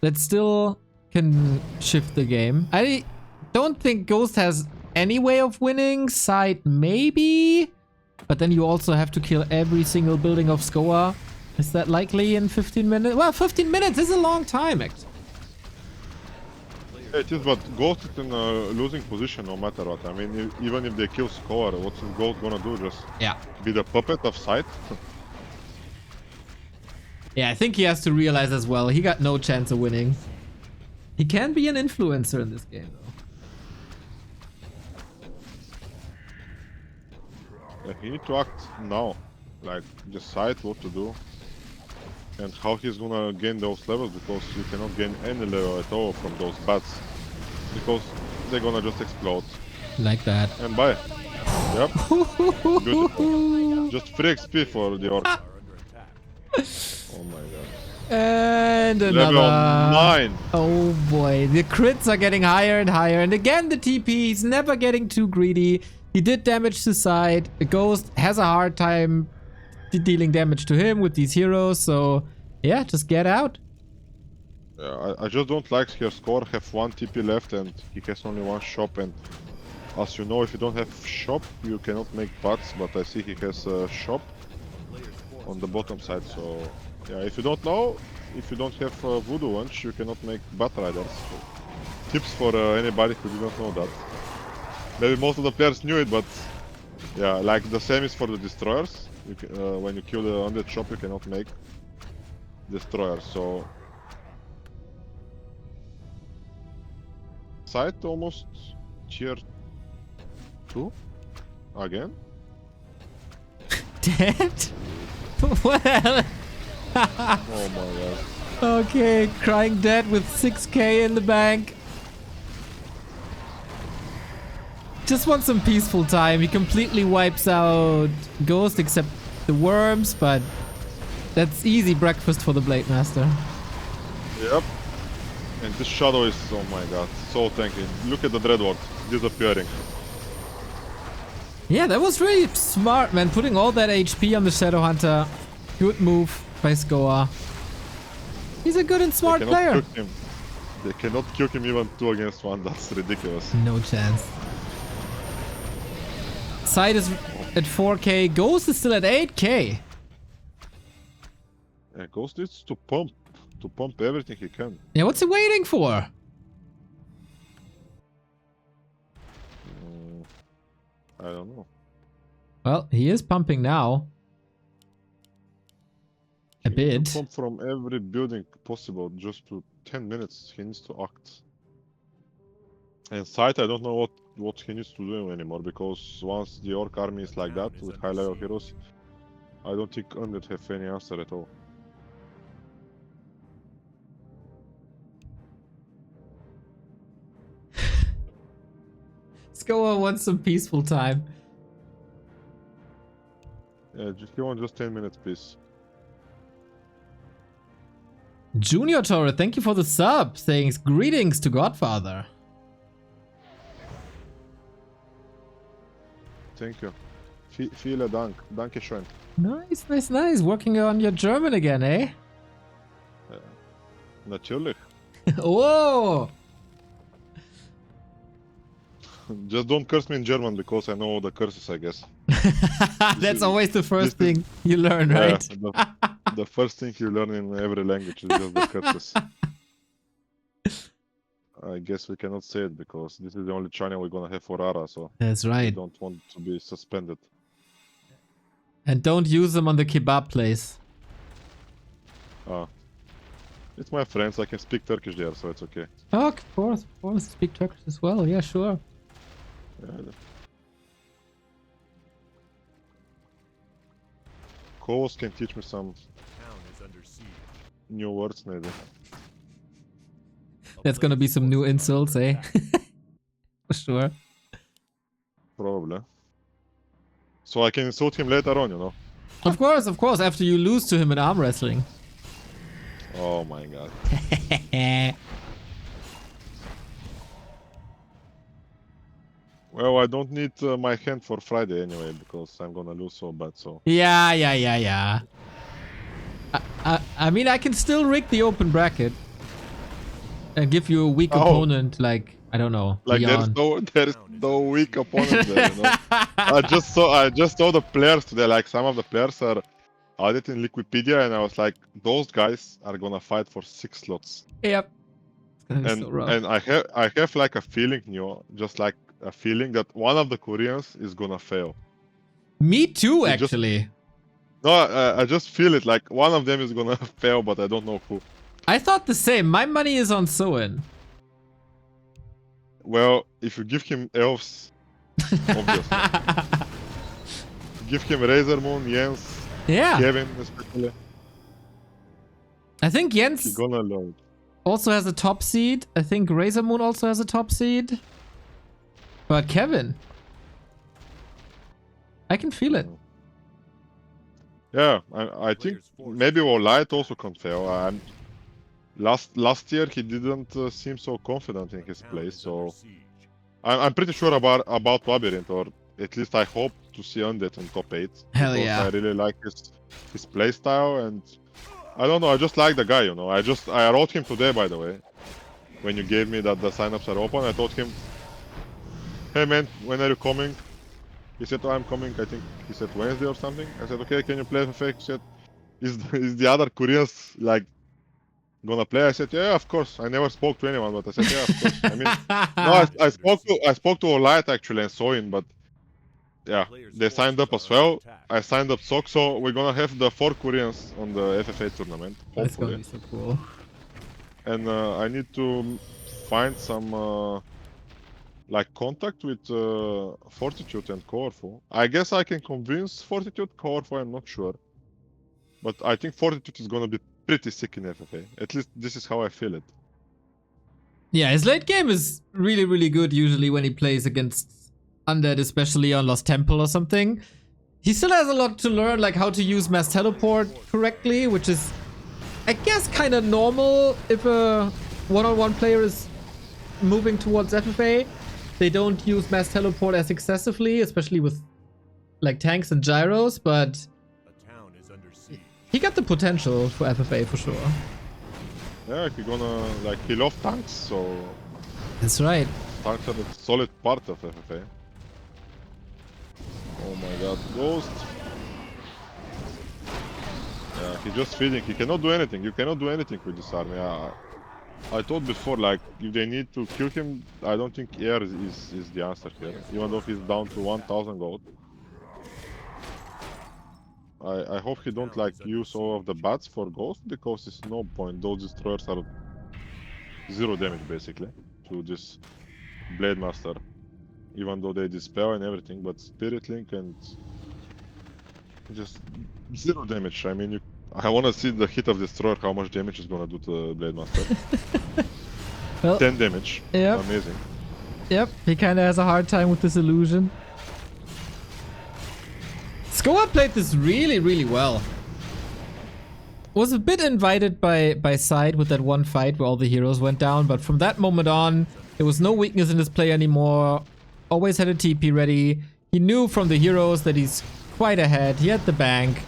that still can shift the game. I don't think Ghost has any way of winning. Side maybe, but then you also have to kill every single building of Skoa. Is that likely in 15 minutes? Well, 15 minutes is a long time, actually. It is, but Ghost is in a losing position no matter what. I mean, even if they kill Score, what's Ghost gonna do? Just be the puppet of Sight? Yeah, I think he has to realize as well, he got no chance of winning. He can be an influencer in this game, though. Yeah, he need to act now. Like, decide what to do. And how he's gonna gain those levels, because you cannot gain any level at all from those bats. Because they're gonna just explode. Like that. And bye. Yep. Beautiful. Just free XP for the orc. Oh my god. And another. Level 9. Oh boy. The crits are getting higher and higher. And again, the TP. He's never getting too greedy. He did damage to side. The Ghost has a hard time dealing damage to him with these heroes. So yeah, just get out. Yeah, I just don't like her score. Have 1 TP left and he has only 1 shop. And as you know, if you don't have shop, you cannot make bats. But I see he has a shop on the bottom side. So yeah, if you don't know, if you don't have voodoo launch, you cannot make bat riders. So, tips for anybody who didn't know that. Maybe most of the players knew it, but yeah, like the same is for the destroyers. You can, when you kill the undead shop, you cannot make destroyers. So site almost tier 2 again. Dead? Well. Oh my god. Okay, crying dead with 6k in the bank. Just want some peaceful time. He completely wipes out Ghost except the worms, but that's easy breakfast for the Blade Master. Yep. And this shadow is, oh my god, so tanky. Look at the Dreadwort disappearing. Yeah, that was really smart, man. Putting all that HP on the Shadow Hunter. Good move by Skoa. He's a good and smart player. Cook him. They cannot kill him even 2 against 1. That's ridiculous. No chance. Side is at 4k. Ghost is still at 8k. Yeah, Ghost needs to pump everything he can. Yeah, what's he waiting for? I don't know. Well, he is pumping now. A He needs bit. to pump from every building possible just to 10 minutes. He needs to act. And Sight, I don't know what he needs to do anymore, because once the orc army is like that with high level heroes, I don't think Undead have any answer at all. Skoa wants some peaceful time. Yeah, he wants just 10 minutes, please. Junior Torre, thank you for the sub. Saying greetings to Godfather. Thank you. Vielen Dank. Dankeschön. Nice, nice, nice. Working on your German again, eh? Natürlich. Whoa! Just don't curse me in German, because I know all the curses, I guess. That's always the first thing you learn, right? Yeah, the first thing you learn in every language is just the curses. I guess we cannot say it, because this is the only channel we're gonna have for Ara, so That's we right. don't want to be suspended. And don't use them on the kebab place. It's my friends, I can speak Turkish there, so it's okay. Oh, of course, speak Turkish as well. Yeah, sure. Yeah. Co-host can teach me some Town is under siege. new words, maybe. That's gonna be some new insults, eh? For sure. Probably. So I can insult him later on, you know? Of course, after you lose to him in arm wrestling. Oh my god. Well, I don't need my hand for Friday anyway because I'm gonna lose so bad. So Yeah. I mean, I can still rig the open bracket and give you a weak Oh. opponent, like, I don't know, like Leon. there's no weak opponent there. You know? I just saw the players today. Like some of the players are auditing Liquipedia, and I was like, those guys are gonna fight for 6 slots. Yep. It's gonna be And so rough. and I have like a feeling, you know, just like a feeling that one of the Koreans is gonna fail. Me too, It just actually. no, I just feel it like one of them is gonna fail, but I don't know who. I thought the same. My money is on Soen. Well, if you give him elves, obviously. Give him Razor Moon, Jens, Yeah. Kevin especially. I think He's Jens gonna load. also has a top seed. I think Razor Moon also has a top seed. But Kevin, I can feel it. Yeah, I think maybe Light also can fail. Last year he didn't seem so confident in his play, so I'm pretty sure about Labyrinth, or at least I hope to see Undead in top 8. Hell because yeah. I really like his play style, and I don't know, I just like the guy, you know. I wrote him today, by the way, when you gave me that the signups are open. I told him, hey man, when are you coming? He said, oh, I'm coming, I think he said Wednesday or something. I said, okay, can you play FFA? He said, is the other Koreans like gonna play? I said, yeah, of course. I never spoke to anyone, but I said, yeah, of course. I mean, no, I spoke to Olight actually and Soin, but yeah, they signed up as well. I signed up Sok, so we're gonna have the 4 Koreans on the FFA tournament, That's gonna hopefully. be so cool. And I need to find some like contact with Fortitude and Corfu. I guess I can convince Fortitude. Corfu, I'm not sure, but I think Fortitude is gonna be pretty sick in FFA. At least this is how I feel it. Yeah, his late game is really, really good usually when he plays against Undead, especially on Lost Temple or something. He still has a lot to learn, like how to use Mass Teleport correctly, which is, I guess, kind of normal if a one-on-one player is moving towards FFA. They don't use Mass Teleport as excessively, especially with like tanks and gyros, but A town is under siege. he got the potential for FFA for sure. Yeah, he's gonna like kill off tanks, so That's right. tanks are a solid part of FFA. Oh my god, Ghost. Yeah, he's just feeding. He cannot do anything. You cannot do anything with this army. I thought before, like, if they need to kill him, I don't think air is the answer here. Even though he's down to 1000 gold. I hope he don't like use all of the bats for Ghost, because it's no point. Those destroyers are 0 damage basically to this Blade Master. Even though they dispel and everything, but Spirit Link and just 0 damage. I mean, I wanna see the hit of Destroyer, how much damage is gonna do to the Blade Master. Well, 10 damage. Yep. Amazing. Yep, he kind of has a hard time with this illusion. Skoa played this really, really well. Was a bit invited by side with that one fight where all the heroes went down, but from that moment on, there was no weakness in his play anymore. Always had a TP ready. He knew from the heroes that he's quite ahead. He had the bank.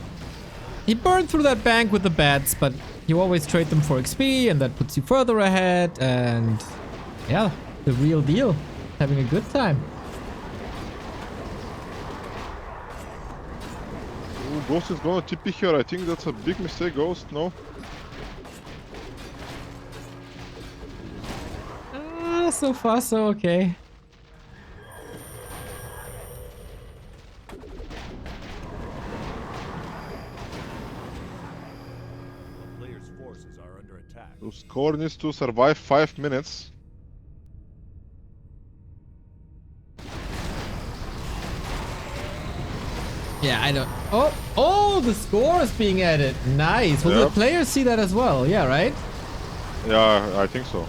He burned through that bank with the bats, but you always trade them for XP, and that puts you further ahead. And yeah, the real deal. Having a good time. Ooh, Ghost is gonna TP here. I think that's a big mistake, Ghost. No? So far so okay. The player's forces are under attack. The score needs to survive 5 minutes. Yeah, I don't... Oh, the score is being added. Nice. Will the Yep. players see that as well? Yeah, right? Yeah, I think so.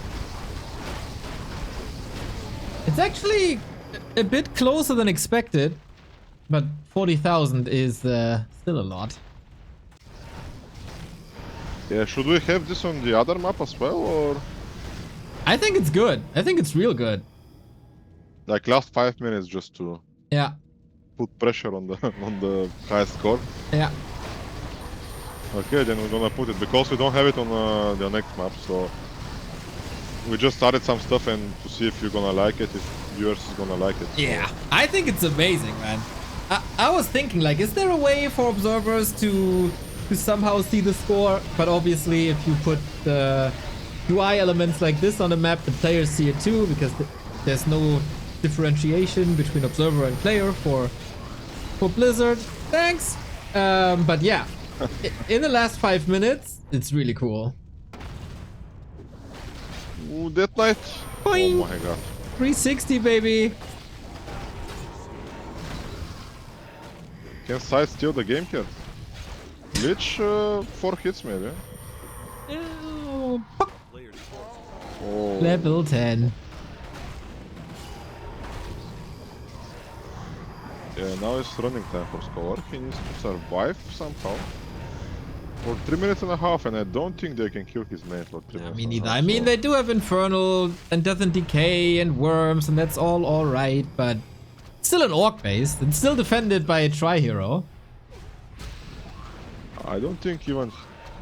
It's actually a bit closer than expected, but 40,000 is still a lot. Yeah, should we have this on the other map as well, or? I think it's good. I think it's real good. Like last 5 minutes just to Yeah. put pressure on the on the high score. Yeah. Okay, then we're gonna put it because we don't have it on the next map, so we just started some stuff and to see if you're gonna like it, if viewers is gonna like it. So. Yeah. I think it's amazing, man. I was thinking, like, is there a way for observers to somehow see the score? But obviously, if you put the UI elements like this on the map, the players see it too, because there's no differentiation between observer and player for Blizzard. Thanks. But yeah, in the last 5 minutes, it's really cool. Ooh, Death Knight. Boing. Oh my god. 360, baby. Can Side steal the game here? Lich, 4 hits maybe. Oh, Player's forces Oh. level 10. Yeah, now it's running time for Scholar. He needs to survive somehow. For 3 minutes and a half, and I don't think they can kill his mate for 3 minutes. Me and a neither. half, I mean, so- they do have Infernal and Death and Decay and Worms, and that's all alright, but still an orc base and still defended by a tri-hero. I don't think even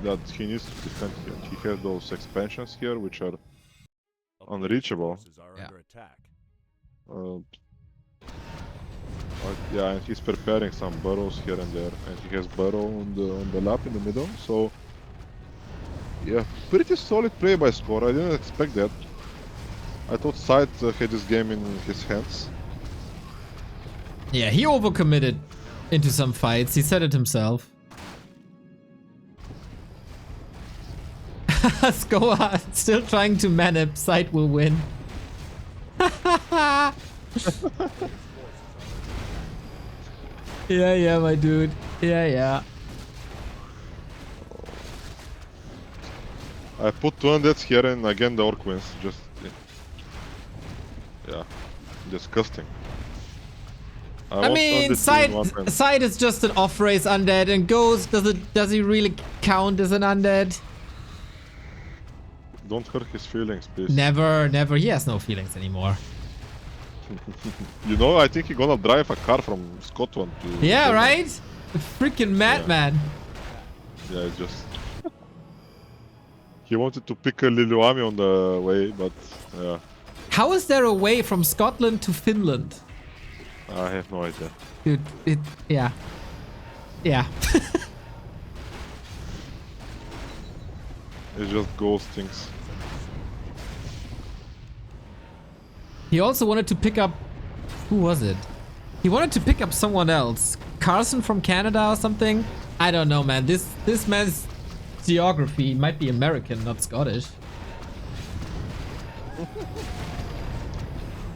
that he needs to defend here. He has those expansions here, which are unreachable. forces are Yeah. under attack. Yeah, and he's preparing some burrows here and there, and he has burrow on the lap in the middle. So yeah, pretty solid play by Score. I didn't expect that. I thought Side had this game in his hands. Yeah, he overcommitted into some fights. He said it himself. Skoa still trying to manip. Side will win. Yeah, my dude. Yeah. I put 2 undeads here, and again the orc wins. Just yeah, disgusting. I want mean, undead to win one time. Side is just an off-race undead, and Ghost does he really count as an undead? Don't hurt his feelings, please. Never. He has no feelings anymore. You know, I think he's gonna drive a car from Scotland to. Yeah, Denmark. right? The freaking madman. Yeah, it's just. He wanted to pick a Liliuami on the way, but yeah, How is there a way from Scotland to Finland? I have no idea. Dude, yeah. It's just ghost things. He also wanted to pick up... Who was it? He wanted to pick up someone else. Carson from Canada or something? I don't know, man. This man's geography might be American, not Scottish.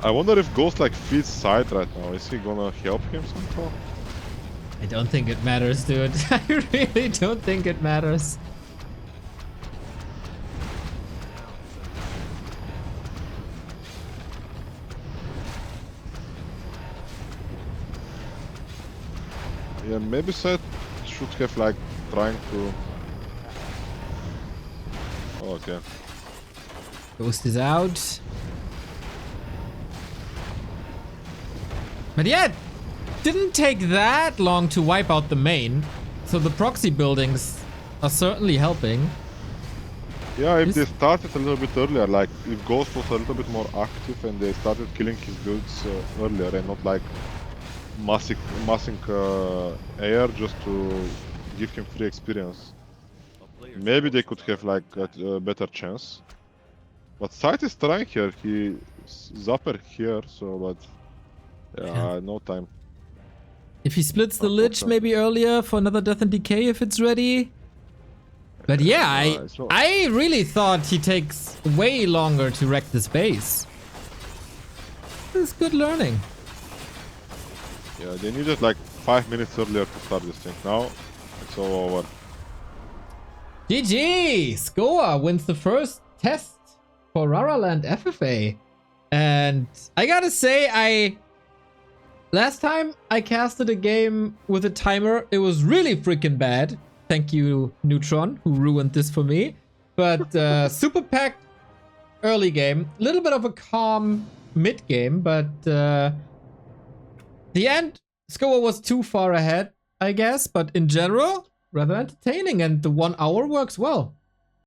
I wonder if Ghost like feeds Side right now. Is he gonna help him somehow? I don't think it matters, dude. I really don't think it matters. Yeah, maybe Side should have like trying to. Oh, okay. Ghost is out. But yeah, it didn't take that long to wipe out the main. So the proxy buildings are certainly helping. Yeah, if This- they started a little bit earlier, like if Ghost was a little bit more active and they started killing his builds earlier and not like massing air just to give him free experience, A player's maybe they forces could are have like a better chance. But Side is trying here. He zapper here, so but yeah, no time. If he splits the Lich maybe earlier for another Death and Decay if it's ready. But yeah, it's not- I really thought he takes way longer to wreck this base. It's good learning. Yeah, they needed like 5 minutes earlier to start this thing. Now it's all over. GG! Skoa wins the first test for Raraland FFA. And I gotta say, last time I casted a game with a timer, it was really freaking bad. Thank you, Neutron, who ruined this for me. But super packed early game. Little bit of a calm mid game, but the end score was too far ahead, I guess. But in general, rather entertaining, and the 1 hour works well.